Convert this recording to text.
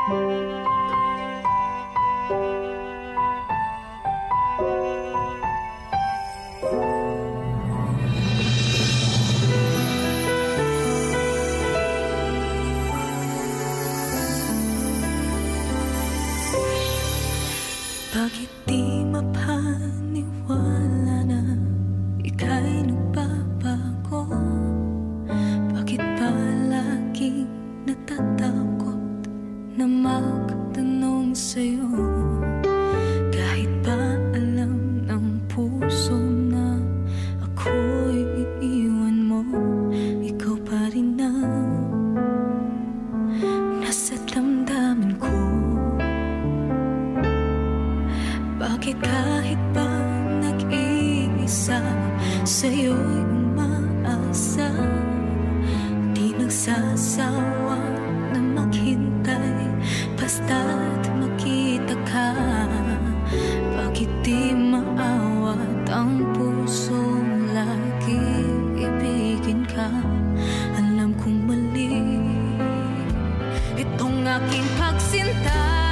Bakit di mapaniwala na ika'y nagbabago? Bakit palaging natatakot na magtanong sa'yo? Kahit ba alam ng puso na ako'y iiwan mo, ikaw pa rin ang nasa damdamin ko. Bakit kahit pa nag-iisa, sa'yo'y umaasa, di nagsasawa na maghintay basta't makita ka? Bakit di maawat ang pusong lagi ibigin ka? Alam kong mali itong aking pagsinta.